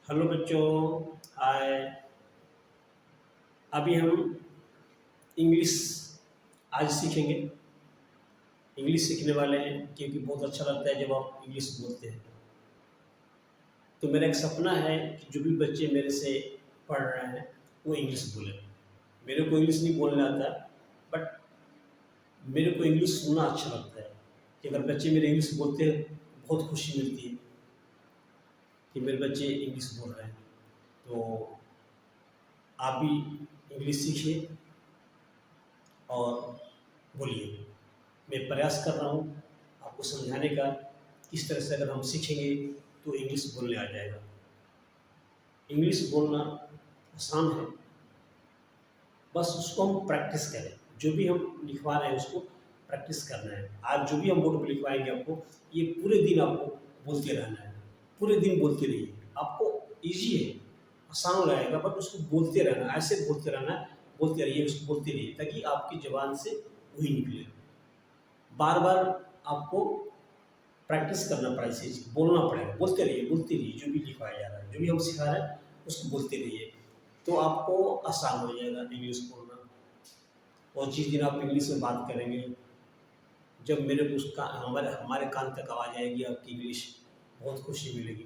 Hello बच्चों। हाय। अभी हम इंग्लिश आज सीखेंगे। इंग्लिश सीखने वाले हैं क्योंकि बहुत अच्छा लगता है जब आप इंग्लिश बोलते हैं। तो मेरा एक सपना है कि जो भी बच्चे मेरे से पढ़ रहे हैं वो इंग्लिश बोलें। मेरे को इंग्लिश नहीं बोलने आता, बट मेरे को इंग्लिश सुनना अच्छा लगता है कि अगर बच्चे मेरे इंग्लिश बोलते हैं तो बहुत खुशी मिलती है कि मेरे बच्चे इंग्लिश बोल रहे हैं। तो आप भी इंग्लिश सीखिए और बोलिए। मैं प्रयास कर रहा हूँ आपको समझाने का, किस तरह से अगर हम सीखेंगे तो इंग्लिश बोलने आ जाएगा। इंग्लिश बोलना आसान है, बस उसको हम प्रैक्टिस करें। जो भी हम लिखवा रहे हैं उसको प्रैक्टिस करना है। आज जो भी हम बोर्ड पर लिखवाएंगे आपको, ये पूरे दिन आपको बोलते रहना है। पूरे दिन बोलते रहिए। आपको ईजी है, आसान लगेगा, बट उसको बोलते रहना, ऐसे बोलते रहना, बोलते रहिए, उसको बोलते रहिए ताकि आपकी ज़बान से वही निकले। बार बार आपको प्रैक्टिस करना पड़ेगा, इस चीज़ बोलना पड़ेगा। बोलते रहिए, जो भी लिखवाया जा रहा है, जो भी हम सिखा रहे हैं उसको बोलते रहिए, तो आपको आसान हो जाएगा इंग्लिश बोलना। और जिस दिन आप इंग्लिश में बात करेंगे, जब मेरे को उसका हमारे हमारे कान तक आवाज़ आएगी आपकी इंग्लिश, बहुत खुशी मिलेगी।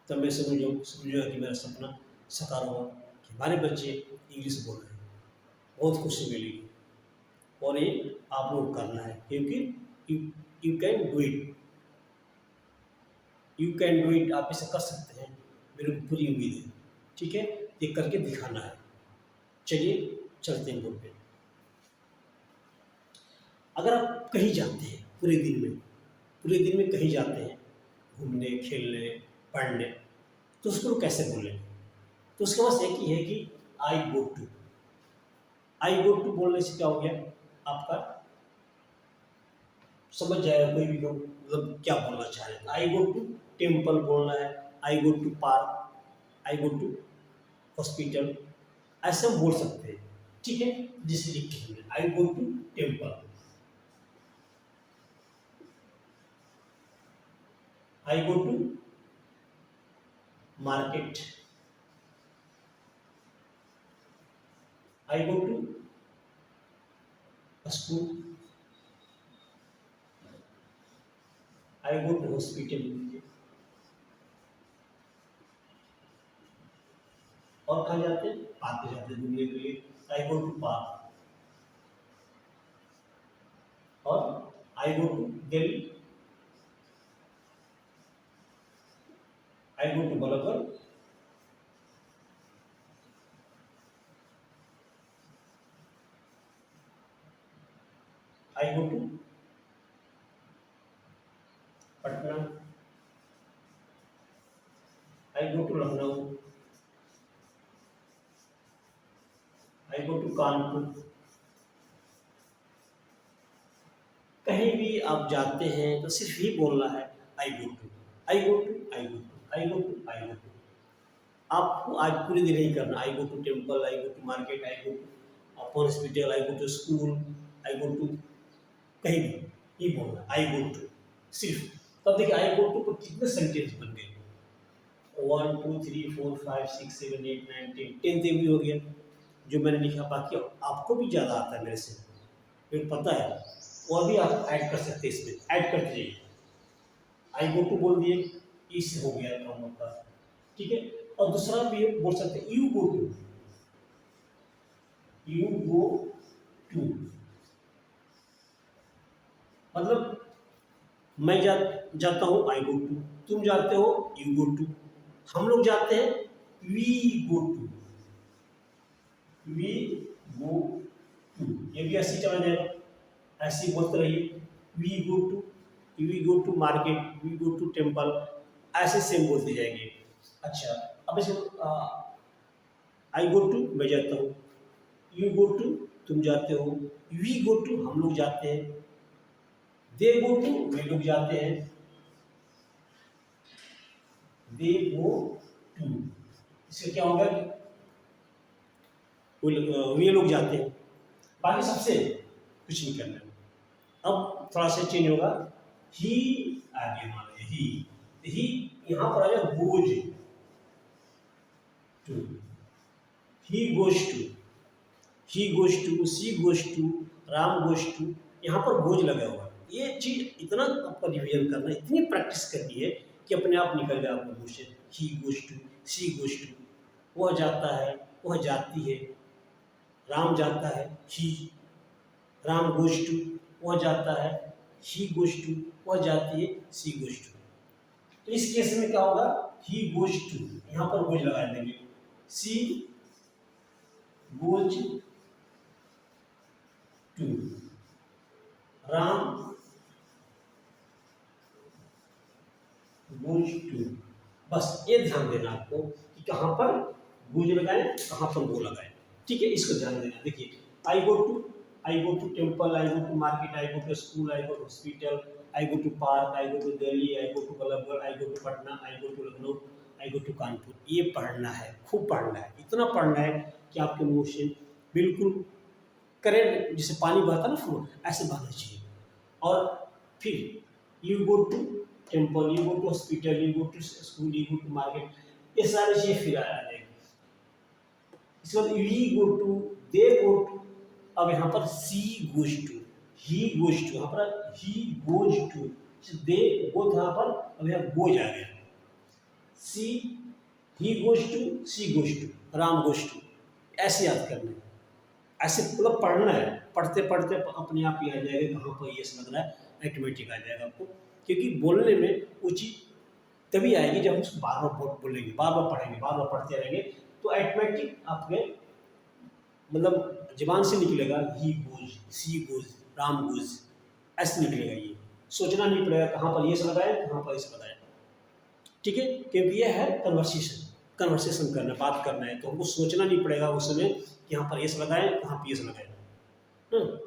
तब मैं समझूँगा कि मेरा सपना साकार हुआ कि हमारे बच्चे इंग्लिश बोल रहे हैं, बहुत खुशी मिलेगी। और ये आप लोग करना है क्योंकि you you can do it. You can do it, आप इसे कर सकते हैं, मेरे को पूरी उम्मीद है। ठीक है, ये करके दिखाना है। चलिए चलते हैं बोर्ड पे। अगर आप कहीं जाते हैं पूरे दिन में कहीं जाते हैं घूमने, खेलने, पढ़ने, तो उसको कैसे बोलेंगे? तो उसके पास एक ही है कि आई go to. I go to बोलने से क्या हो गया, आपका समझ जाएगा कोई भी लोग मतलब क्या बोलना चाह रहे हैं। आई गो टू टेम्पल बोलना है, I go to park, I go to hospital, ऐसे हम बोल सकते हैं। ठीक है, जिसे लिखते हैं I go to temple, I go to market, I go to school, I go to hospital. और कहाँ जाते हैं? पार्क में जाते हैं घूमने के लिए, आई गो टू पार्क। और I go to Delhi, I go to Balgarh, I go to Patna, I go to Lucknow, I go to Kanpur. कहीं भी आप जाते हैं तो सिर्फ ही बोलना है I go to, I go to, I go to, I go to, I go to. आपको आज पूरे दिन नहीं करना I go to temple, I go to market, I go to upon hospital, I go to school, I go to, कहीं भी ये बोलना आई गो टू सिर्फ। तब देखिए आई गो टू को कितने सेंटेंस बन गए, 1 2 3 4 5 6 7 8 9 10, 10 भी हो गया जो मैंने लिखा। बाकी आपको भी ज़्यादा आता है मेरे से, मेरे को पता है। और भी आप ऐड कर सकते हैं, इसमें ऐड करते जाइए। आई गो टू बोल दिए, इससे हो गया काम आपका। ठीक है, और दूसरा भी बोल सकते हैं you go to, you go to मतलब मैं जाता हूँ आई गो टू, तुम जाते हो यू गो टू, हम लोग जाते हैं we go to, we go to. ये भी ऐसे चला जाएगा, ऐसे ही बोलते रहिए। We go to market, we go to temple, ऐसे सेम बोलते जाएंगे। अच्छा, अब इसे आई गो टू मैं जाता हूँ, यू गो टू तुम जाते हो, वी गो टू हम लोग जाते हैं, दे गो टू वे लोग जाते हैं, दे गो टू। इससे क्या होगा कि वे लोग जाते हैं। बाकी सबसे कुछ नहीं करना है। अब थोड़ा सा चेंज होगा, ही आगे मान लीजिए ही यहाँ पर आ जाए goes, to, he goes to, he goes to, she goes to, Ram goes to, यहाँ पर गोज लगा हुआ है। ये चीज इतना आपका रिवीजन करना है, इतनी प्रैक्टिस करनी है कि अपने आप निकल जाए आपका question. He goes to, she goes to, वह जाता है, वह जाती है, राम जाता है, ही, राम गोज टू, वह जाता है, ही गोज टू, वह जाती है, सी गोज टू। तो इस केस में क्या होगा, ही गोज टू, यहाँ पर गोज लगा देंगे, she goes to, Ram goes to. बस ये ध्यान देना आपको कि कहाँ पर गोज लगाएं, कहाँ पर वो लगाएं। ठीक है, इसको ध्यान देना। देखिए, I go to temple, I go to market, I go to school, I go to hospital, I go to park, I go to Delhi, I go to Ballabhgarh, I go to Patna, I go to Lucknow, I go to Kanpur. ये पढ़ना है, खूब पढ़ना है, इतना पढ़ना है कि आपके मुंह से बिल्कुल करेंट, जिसे पानी बहता ना फ्लो, ऐसे बहना चाहिए। और फिर you go to temple, you go to hospital, you go to school, you go to market, ये सारी चीज़ें फिर आ जाएगी। इसके बाद we go to, they go to, अब यहाँ पर she goes to, he goes to, यहाँ पर ही गोज टू, दे गो था यहाँ पर, अब यहाँ गोज आ गया, she, he goes to, she goes to, Ram goes to. ऐसे याद करना है, ऐसे मतलब पढ़ना है, पढ़ते पढ़ते अपने आप ही आ जाएगा कहाँ पर ये लग रहा है, ऑटोमेटिक आ जाएगा आपको। क्योंकि बोलने में वो चीज़ तभी आएगी जब हम उसको बार बार बोलेंगे, बार बार पढ़ेंगे, बार बार पढ़ते रहेंगे, तो ऑटोमेटिक आपके मतलब जबान से निकलेगा, he goes, she goes, Ram goes, ऐसे निकलेगा। ये सोचना नहीं पड़ेगा कहाँ पर ये से लगाए, कहाँ पर इसे लगाए। ठीक है, क्योंकि ये है कन्वर्सेशन करना, बात करना है, तो हमको सोचना नहीं पड़ेगा उस समय कि यहाँ पर ये से लगाए, कहाँ पर ये से लगाए।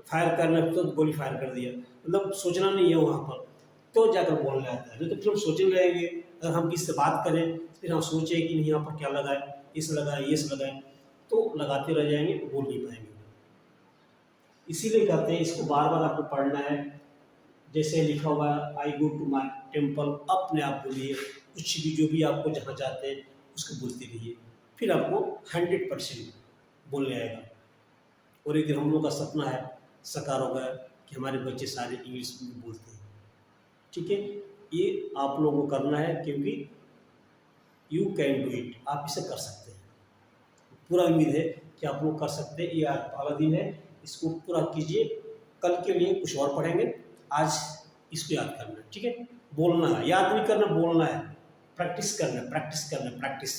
फायर करना तो गोली फायर कर दिया, मतलब सोचना नहीं है वहाँ पर, तो जाकर बोलने आता है। नहीं तो फिर हम सोचने लगेंगे, अगर हम किसी से बात करें फिर हम सोचें कि नहीं यहाँ पर क्या लगाए, इस लगाए, ये से लगाए, तो लगाते रह जाएंगे, बोल नहीं पाएंगे। इसीलिए कहते हैं इसको बार बार आपको पढ़ना है। जैसे लिखा हुआ है I go to my temple, अपने आप बोलिए, कुछ भी जो भी आपको जहाँ जाते हैं उसको बोलते रहिए, फिर आपको 100% बोलने आएगा। और एक दिन हम लोग का सपना है साकार होगा कि हमारे बच्चे सारे इंग्लिश में बोलते हैं। ठीक है, ये आप लोगों को करना है, क्योंकि यू कैन डू इट, आप इसे कर सकते हैं। पूरा उम्मीद है कि आप लोग कर सकते हैं। ये आज पहला दिन है, इसको पूरा कीजिए। कल के लिए कुछ और पढ़ेंगे, आज इसको याद करना है। ठीक है, बोलना है, याद नहीं करना, बोलना है, प्रैक्टिस करना है, प्रैक्टिस करना है, प्रैक्टिस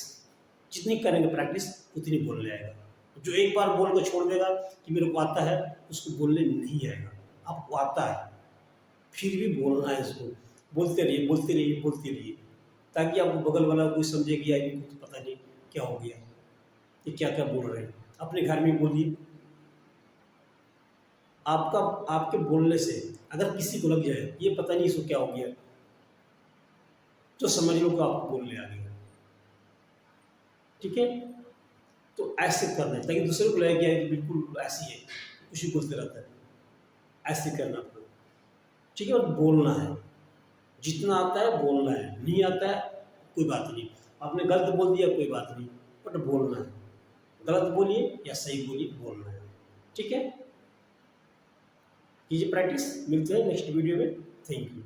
जितनी करेंगे प्रैक्टिस उतनी बोलने आएगा। जो एक बार बोल कर छोड़ देगा कि मेरे को आता है, उसको बोलने नहीं आएगा। आपको आता है फिर भी बोलना है, इसको बोलते रहिए, बोलते रहिए, बोलते रहिए, ताकि आपको बगल वाला कोई समझे कि यार इनको तो पता नहीं क्या हो गया, ये क्या क्या बोल रहे हैं। अपने घर में बोलिए, आपका आपके बोलने से अगर किसी को लग जाए ये पता नहीं इसको क्या हो गया, तो समझ लो कि आपको बोलने आ गया। ठीक है, तो ऐसे करना है ताकि दूसरे को लगे कि बिल्कुल ऐसी है, कुछ भी बोलते रहता है, ऐसे करना आपको। ठीक है, और बोलना है, जितना आता है बोलना है, नहीं आता है कोई बात नहीं, आपने गलत बोल दिया कोई बात नहीं, बट बोलना है। गलत बोलिए या सही बोलिए, बोलना है। ठीक है, कीजिए प्रैक्टिस। मिलते हैं नेक्स्ट वीडियो में। Thank you.